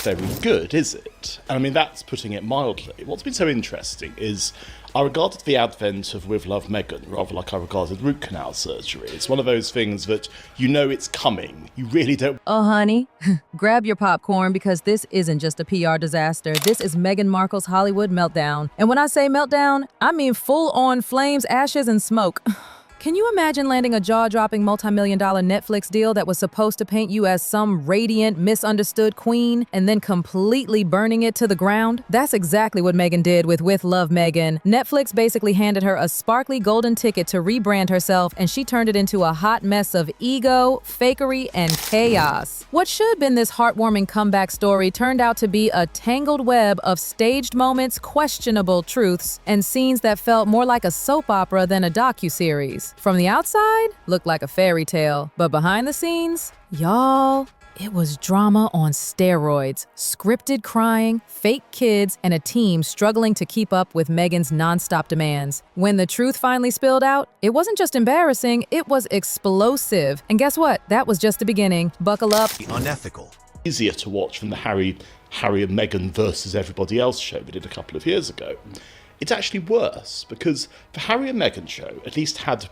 very good, is it? And I mean, that's putting it mildly. What's been so interesting is I regarded the advent of With Love Meghan rather like I regarded root canal surgery. It's one of those things that you know it's coming. You really don't. Oh, honey, grab your popcorn because this isn't just a PR disaster. This is Meghan Markle's Hollywood meltdown. And when I say meltdown, I mean full-on flames, ashes, and smoke. Can you imagine landing a jaw-dropping multi-million-dollar Netflix deal that was supposed to paint you as some radiant, misunderstood queen and then completely burning it to the ground? That's exactly what Meghan did with Love Meghan. Netflix basically handed her a sparkly golden ticket to rebrand herself, and she turned it into a hot mess of ego, fakery, and chaos. What should have been this heartwarming comeback story turned out to be a tangled web of staged moments, questionable truths, and scenes that felt more like a soap opera than a docuseries. From the outside, looked like a fairy tale, but behind the scenes, y'all, it was drama on steroids, scripted crying, fake kids, and a team struggling to keep up with Meghan's nonstop demands. When the truth finally spilled out, it wasn't just embarrassing, it was explosive. And guess what? That was just the beginning. Buckle up. Unethical. Easier to watch than the Harry and Meghan versus everybody else show we did a couple of years ago. It's actually worse because the Harry and Meghan show at least had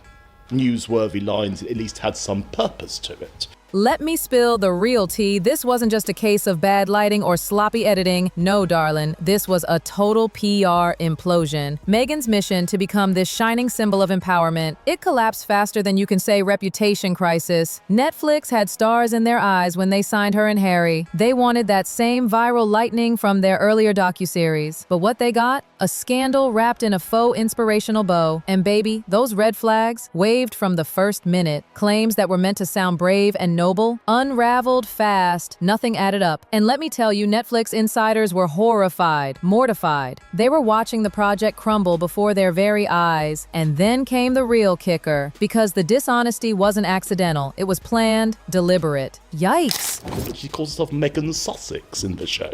newsworthy lines, it at least had some purpose to it. Let me spill the real tea. This wasn't just a case of bad lighting or sloppy editing. No, darling, this was a total PR implosion. Meghan's mission to become this shining symbol of empowerment, it collapsed faster than you can say reputation crisis. Netflix had stars in their eyes when they signed her and Harry. They wanted that same viral lightning from their earlier docuseries. But what they got? A scandal wrapped in a faux inspirational bow. And baby, those red flags waved from the first minute. Claims that were meant to sound brave and noble, unraveled fast, nothing added up. And let me tell you, Netflix insiders were horrified, mortified. They were watching the project crumble before their very eyes. And then came the real kicker, because the dishonesty wasn't accidental. It was planned, deliberate. Yikes. She calls herself Meghan Sussex in the show.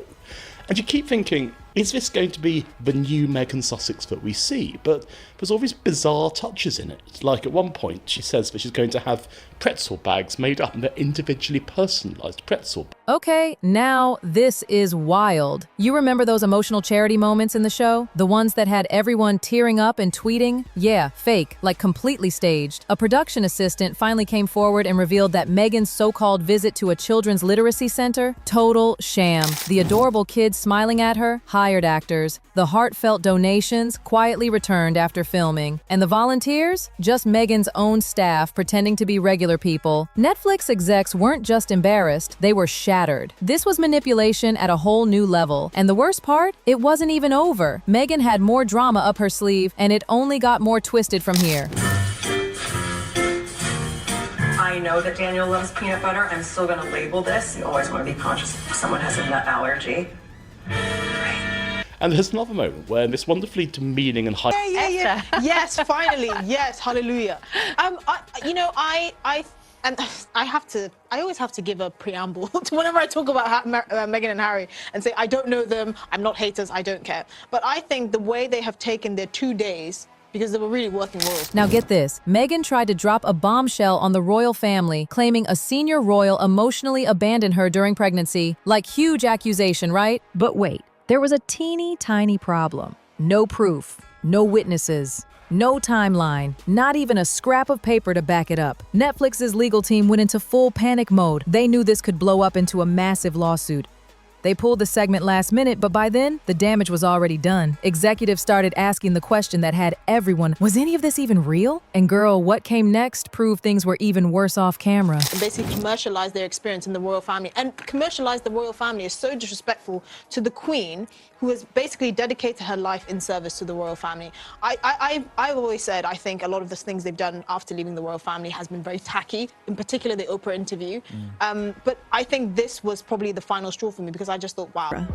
And you keep thinking, is this going to be the new Meghan Sussex that we see? But there's all these bizarre touches in it. Like at one point, she says that she's going to have pretzel bags made up and they're individually personalised pretzel bags. Okay, now this is wild. You remember those emotional charity moments in the show? The ones that had everyone tearing up and tweeting? Yeah, fake, like completely staged. A production assistant finally came forward and revealed that Meghan's so-called visit to a children's literacy center? Total sham. The adorable kids smiling at her? Hired actors. The heartfelt donations quietly returned after filming. And the volunteers? Just Meghan's own staff pretending to be regular people. Netflix execs weren't just embarrassed, they were shattered. This was manipulation at a whole new level. And the worst part? It wasn't even over. Meghan had more drama up her sleeve, and it only got more twisted from here. I know that Daniel loves peanut butter. I'm still gonna label this. You always want to be conscious if someone has a nut allergy. And there's another moment where this wonderfully demeaning and high... Yeah. Yes, finally. Yes, hallelujah. I always have to give a preamble to whenever I talk about Meghan and Harry and say, I don't know them, I'm not haters, I don't care. But I think the way they have taken their 2 days, because they were really working royals. Now get this, Meghan tried to drop a bombshell on the royal family, claiming a senior royal emotionally abandoned her during pregnancy. Like huge accusation, right? But wait, there was a teeny tiny problem. No proof, no witnesses, no timeline, not even a scrap of paper to back it up. Netflix's legal team went into full panic mode. They knew this could blow up into a massive lawsuit. They pulled the segment last minute, but by then, the damage was already done. Executives started asking the question that had everyone, was any of this even real? And girl, what came next proved things were even worse off camera. And basically commercialized their experience in the royal family. And commercialized the royal family is so disrespectful to the Queen, who has basically dedicated her life in service to the royal family. I've always said, I think a lot of the things they've done after leaving the royal family has been very tacky, in particular the Oprah interview. But I think this was probably the final straw for me, because I just thought, wow,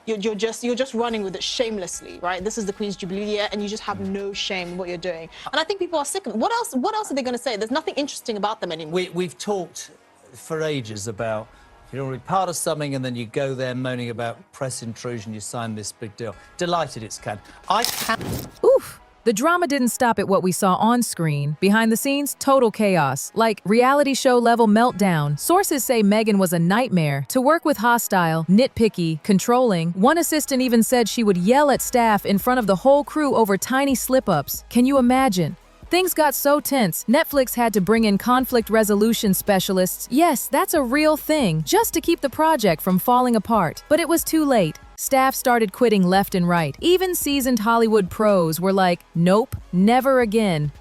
you're just running with it shamelessly, right? This is the Queen's Jubilee year, and you just have no shame in what you're doing. And I think people are sick of it. What else are they going to say? There's nothing interesting about them anymore. We've talked for ages about you're already part of something, and then you go there moaning about press intrusion, you sign this big deal. Delighted it's can. I can. Oof. The drama didn't stop at what we saw on screen. Behind the scenes, total chaos. Like reality show level meltdown. Sources say Meghan was a nightmare to work with, hostile, nitpicky, controlling. One assistant even said she would yell at staff in front of the whole crew over tiny slip-ups. Can you imagine? Things got so tense, Netflix had to bring in conflict resolution specialists. Yes, that's a real thing, just to keep the project from falling apart. But it was too late. Staff started quitting left and right. Even seasoned Hollywood pros were like, nope, never again.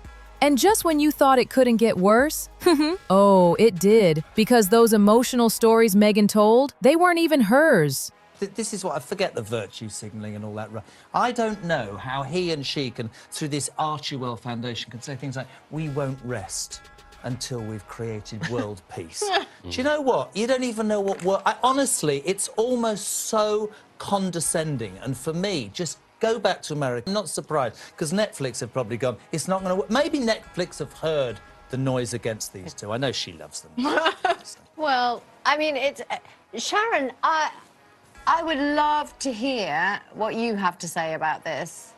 And just when you thought it couldn't get worse, oh, it did. Because those emotional stories Meghan told, they weren't even hers. This is what I forget, the virtue signalling and all that. I don't know how he and she can, through this Archewell Foundation, can say things like, we won't rest until we've created world peace. Do you know what? You don't even know what honestly, it's almost so condescending. And for me, just go back to America. I'm not surprised, because Netflix have probably gone, it's not going to work. Maybe Netflix have heard the noise against these two. I know she loves them. Well, I mean, it's... Sharon, I would love to hear what you have to say about this.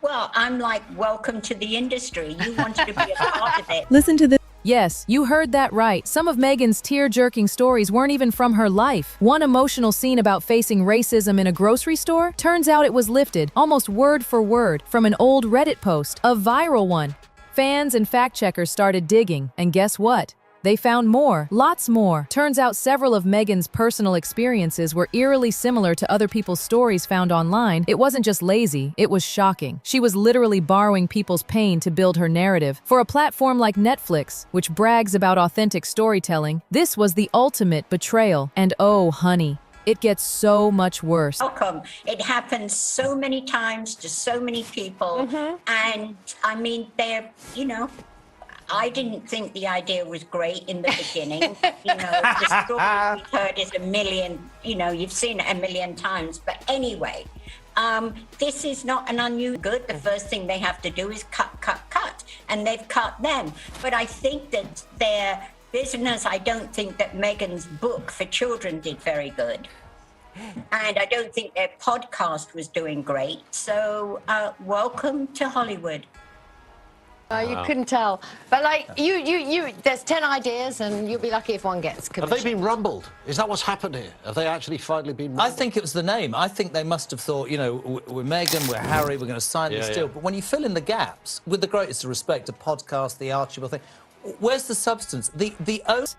Well, I'm like, welcome to the industry. You wanted to be a part of it. Listen to this. Yes, you heard that right. Some of Meghan's tear-jerking stories weren't even from her life. One emotional scene about facing racism in a grocery store, turns out it was lifted, almost word for word, from an old Reddit post, a viral one. Fans and fact-checkers started digging, and guess what? They found more, lots more. Turns out several of Meghan's personal experiences were eerily similar to other people's stories found online. It wasn't just lazy, it was shocking. She was literally borrowing people's pain to build her narrative. For a platform like Netflix, which brags about authentic storytelling, this was the ultimate betrayal. And oh, honey, it gets so much worse. Welcome. It happens so many times to so many people. And I mean, they're, you know, I didn't think the idea was great in the beginning. You know, the story we've heard is a million, you know, you've seen it a million times. But anyway, this is not an unusual good. The first thing they have to do is cut. And they've cut them. But I think that their business, I don't think that Meghan's book for children did very good. And I don't think their podcast was doing great. So welcome to Hollywood. You couldn't tell. But, like, you there's 10 ideas, and you'll be lucky if one gets commissioned. Have they been rumbled? Is that what's happened here? Have they actually finally been rumbled? I think it was the name. I think they must have thought, you know, we're Meghan, we're Harry, we're going to sign this deal. But when you fill in the gaps, with the greatest respect to podcast, the Archibald thing, where's the substance?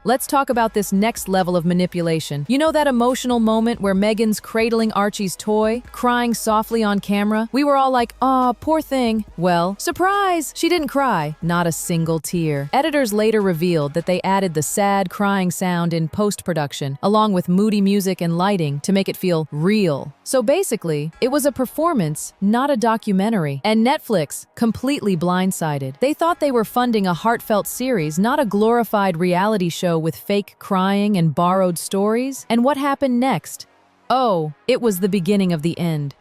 Let's talk about this next level of manipulation. You know that emotional moment where Meghan's cradling Archie's toy, crying softly on camera? We were all like, aw, poor thing. Well, surprise! She didn't cry. Not a single tear. Editors later revealed that they added the sad crying sound in post-production, along with moody music and lighting to make it feel real. So basically, it was a performance, not a documentary. And Netflix, completely blindsided. They thought they were funding a heartfelt series, not a glorified reality show with fake crying and borrowed stories. And what happened next? Oh, it was the beginning of the end.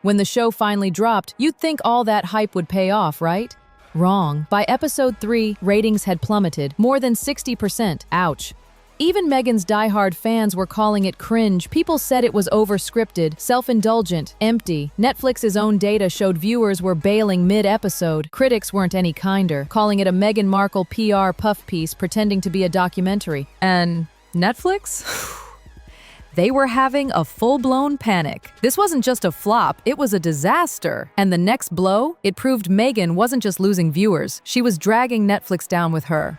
When the show finally dropped, you'd think all that hype would pay off, right? Wrong. By episode 3, ratings had plummeted, more than 60%. Ouch. Even Meghan's diehard fans were calling it cringe. People said it was over-scripted, self-indulgent, empty. Netflix's own data showed viewers were bailing mid-episode. Critics weren't any kinder, calling it a Meghan Markle PR puff piece pretending to be a documentary. And Netflix? They were having a full-blown panic. This wasn't just a flop, it was a disaster. And the next blow? It proved Meghan wasn't just losing viewers, she was dragging Netflix down with her.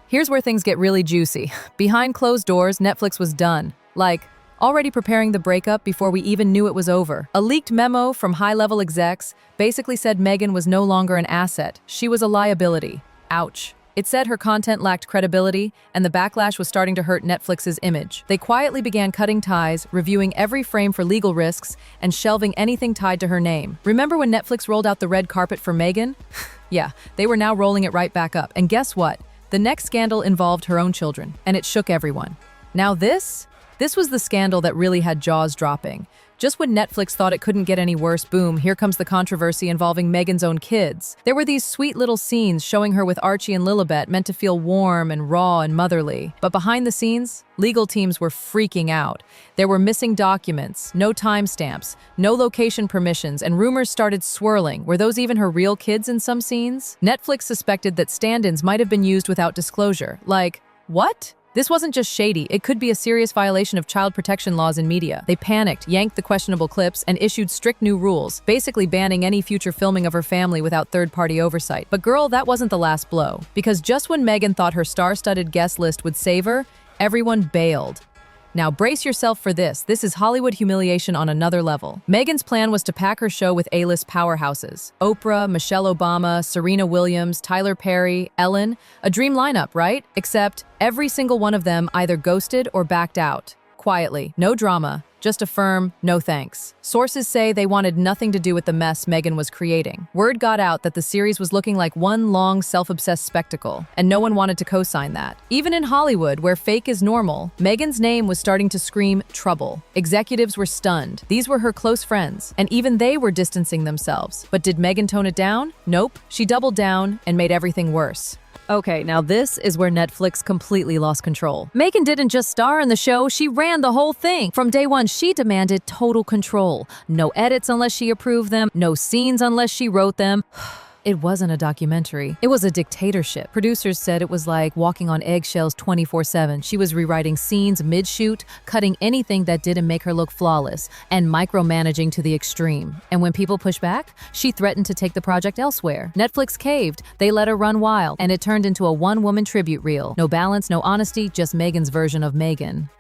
Here's where things get really juicy. Behind closed doors, Netflix was done. Like, already preparing the breakup before we even knew it was over. A leaked memo from high-level execs basically said Meghan was no longer an asset. She was a liability. Ouch. It said her content lacked credibility, and the backlash was starting to hurt Netflix's image. They quietly began cutting ties, reviewing every frame for legal risks, and shelving anything tied to her name. Remember when Netflix rolled out the red carpet for Meghan? Yeah, they were now rolling it right back up. And guess what? The next scandal involved her own children, and it shook everyone. Now this was the scandal that really had jaws dropping. Just when Netflix thought it couldn't get any worse, boom, here comes the controversy involving Meghan's own kids. There were these sweet little scenes showing her with Archie and Lilibet meant to feel warm and raw and motherly. But behind the scenes, legal teams were freaking out. There were missing documents, no timestamps, no location permissions, and rumors started swirling. Were those even her real kids in some scenes? Netflix suspected that stand-ins might have been used without disclosure. Like, what? This wasn't just shady, it could be a serious violation of child protection laws in media. They panicked, yanked the questionable clips, and issued strict new rules, basically banning any future filming of her family without third-party oversight. But girl, that wasn't the last blow. Because just when Meghan thought her star-studded guest list would save her, everyone bailed. Now brace yourself for this. This is Hollywood humiliation on another level. Meghan's plan was to pack her show with A-list powerhouses. Oprah, Michelle Obama, Serena Williams, Tyler Perry, Ellen. A dream lineup, right? Except every single one of them either ghosted or backed out. Quietly, no drama, just a firm no thanks. Sources say they wanted nothing to do with the mess Meghan was creating. Word got out that the series was looking like one long self-obsessed spectacle, and no one wanted to co-sign that. Even in Hollywood, where fake is normal, Meghan's name was starting to scream trouble. Executives were stunned. These were her close friends, and even they were distancing themselves. But did Meghan tone it down? Nope. She doubled down and made everything worse. Okay, now this is where Netflix completely lost control. Meghan didn't just star in the show, she ran the whole thing. From day one, she demanded total control. No edits unless she approved them, no scenes unless she wrote them. It wasn't a documentary. It was a dictatorship. Producers said it was like walking on eggshells 24/7. She was rewriting scenes mid-shoot, cutting anything that didn't make her look flawless, and micromanaging to the extreme. And when people pushed back, she threatened to take the project elsewhere. Netflix caved. They let her run wild, and it turned into a one-woman tribute reel. No balance, no honesty, just Meghan's version of Meghan.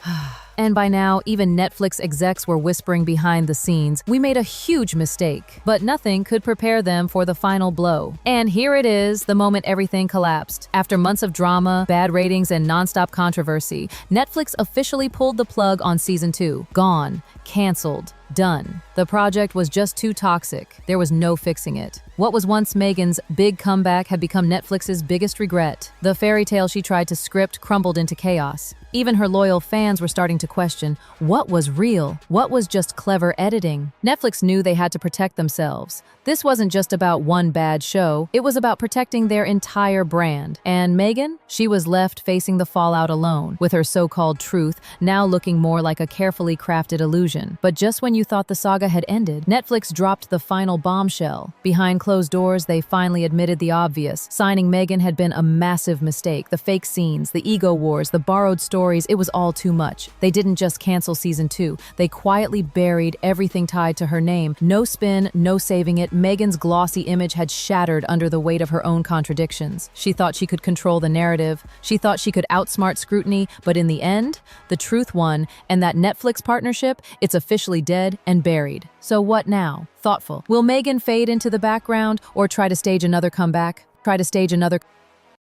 And by now, even Netflix execs were whispering behind the scenes, we made a huge mistake. But nothing could prepare them for the final blow. And here it is, the moment everything collapsed. After months of drama, bad ratings, and nonstop controversy, Netflix officially pulled the plug on season 2. Gone. Canceled. Done. The project was just too toxic. There was no fixing it. What was once Meghan's big comeback had become Netflix's biggest regret. The fairy tale she tried to script crumbled into chaos. Even her loyal fans were starting to question what was real, what was just clever editing. Netflix knew they had to protect themselves. This wasn't just about one bad show, it was about protecting their entire brand. And Meghan? She was left facing the fallout alone, with her so-called truth now looking more like a carefully crafted illusion. But just when you thought the saga had ended, Netflix dropped the final bombshell. Behind closed doors, they finally admitted the obvious. Signing Meghan had been a massive mistake. The fake scenes, the ego wars, the borrowed stories, it was all too much. They didn't just cancel season 2. They quietly buried everything tied to her name. No spin, no saving it. Meghan's glossy image had shattered under the weight of her own contradictions. She thought she could control the narrative. She thought she could outsmart scrutiny, but in the end, the truth won, and that Netflix partnership, it's officially dead and buried. So what now? Thoughtful. Will Meghan fade into the background or try to stage another comeback? Try to stage another